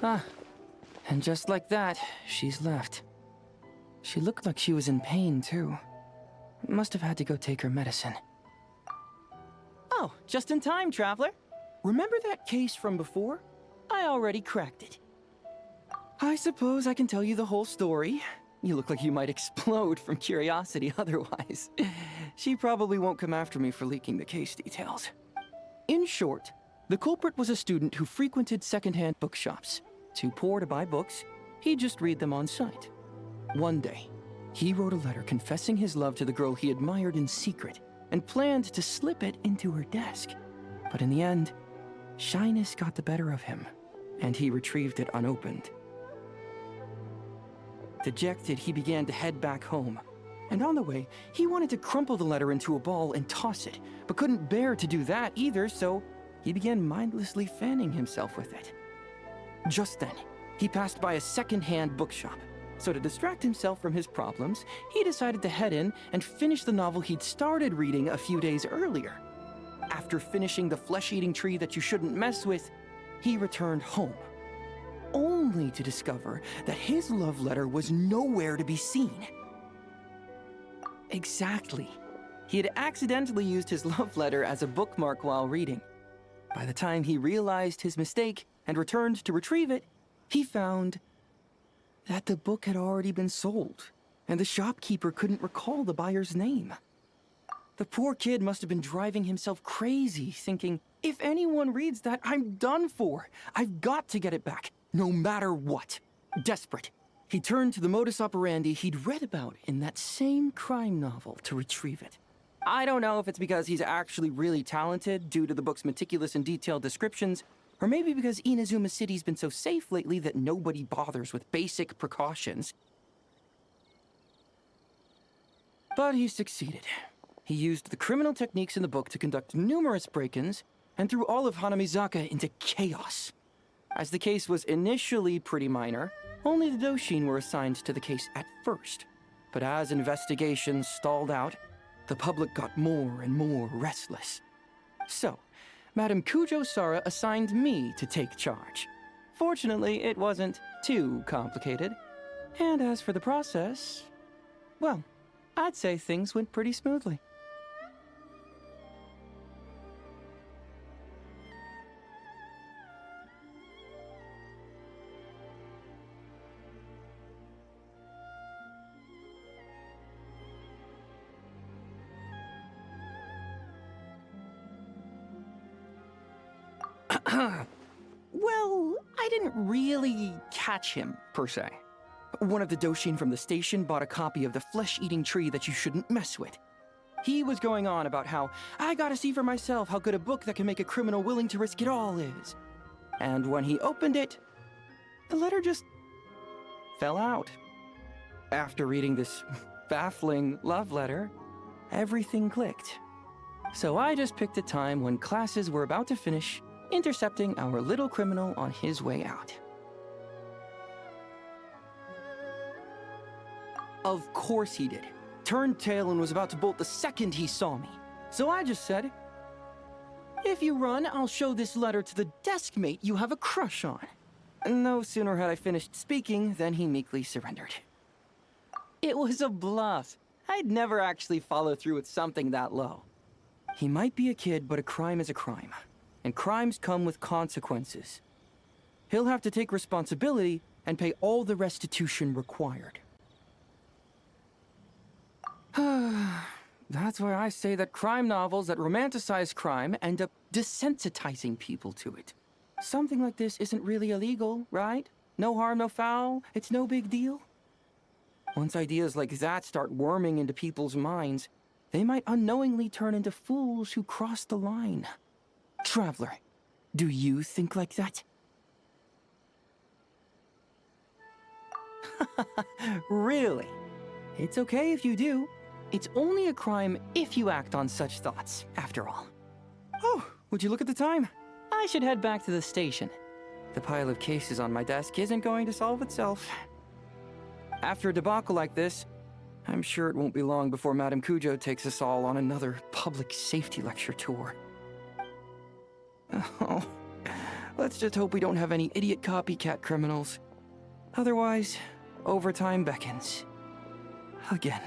Ah, and just like that, she's left. She looked like she was in pain, too. Must have had to go take her medicine. Oh, just in time, traveler. Remember that case from before? I already cracked it. I suppose I can tell you the whole story. You look like you might explode from curiosity otherwise. She probably won't come after me for leaking the case details. In short, the culprit was a student who frequented secondhand bookshops. Too poor to buy books, he'd just read them on sight. One day, he wrote a letter confessing his love to the girl he admired in secret and planned to slip it into her desk. But in the end, shyness got the better of him, and he retrieved it unopened. Dejected, he began to head back home. And on the way, he wanted to crumple the letter into a ball and toss it, but couldn't bear to do that either, so he began mindlessly fanning himself with it. Just then, he passed by a second-hand bookshop. So to distract himself from his problems, he decided to head in and finish the novel he'd started reading a few days earlier. After finishing The Flesh-Eating Tree That You Shouldn't Mess With, he returned home, only to discover that his love letter was nowhere to be seen. Exactly. He had accidentally used his love letter as a bookmark while reading. By the time he realized his mistake and returned to retrieve it, he found that the book had already been sold, and the shopkeeper couldn't recall the buyer's name. The poor kid must have been driving himself crazy, thinking, if anyone reads that, I'm done for. I've got to get it back, no matter what. Desperate, he turned to the modus operandi he'd read about in that same crime novel to retrieve it. I don't know if it's because he's actually really talented due to the book's meticulous and detailed descriptions, or maybe because Inazuma City's been so safe lately that nobody bothers with basic precautions. But he succeeded. He used the criminal techniques in the book to conduct numerous break-ins and threw all of Hanamizaka into chaos. As the case was initially pretty minor, only the Doshin were assigned to the case at first. But as investigations stalled out, the public got more and more restless. So, Madame Kujo-Sara assigned me to take charge. Fortunately, it wasn't too complicated. And as for the process, well, I'd say things went pretty smoothly. Well, I didn't really catch him, per se. One of the Doshin from the station bought a copy of The Flesh-Eating Tree That You Shouldn't Mess With. He was going on about how, I gotta see for myself how good a book that can make a criminal willing to risk it all is. And when he opened it, the letter just fell out. After reading this baffling love letter, everything clicked. So I just picked a time when classes were about to finish, intercepting our little criminal on his way out. Of course he did. Turned tail and was about to bolt the second he saw me. So I just said, if you run, I'll show this letter to the desk mate you have a crush on. No sooner had I finished speaking than he meekly surrendered. It was a bluff. I'd never actually follow through with something that low. He might be a kid, but a crime is a crime. And crimes come with consequences. He'll have to take responsibility and pay all the restitution required. That's why I say that crime novels that romanticize crime end up desensitizing people to it. Something like this isn't really illegal, right? No harm, no foul, it's no big deal. Once ideas like that start worming into people's minds, they might unknowingly turn into fools who cross the line. Traveler, do you think like that? Really? It's okay if you do. It's only a crime if you act on such thoughts, after all. Oh, would you look at the time? I should head back to the station. The pile of cases on my desk isn't going to solve itself. After a debacle like this, I'm sure it won't be long before Madame Kujo takes us all on another public safety lecture tour. Oh, Let's just hope we don't have any idiot copycat criminals. Otherwise, overtime beckons. Again.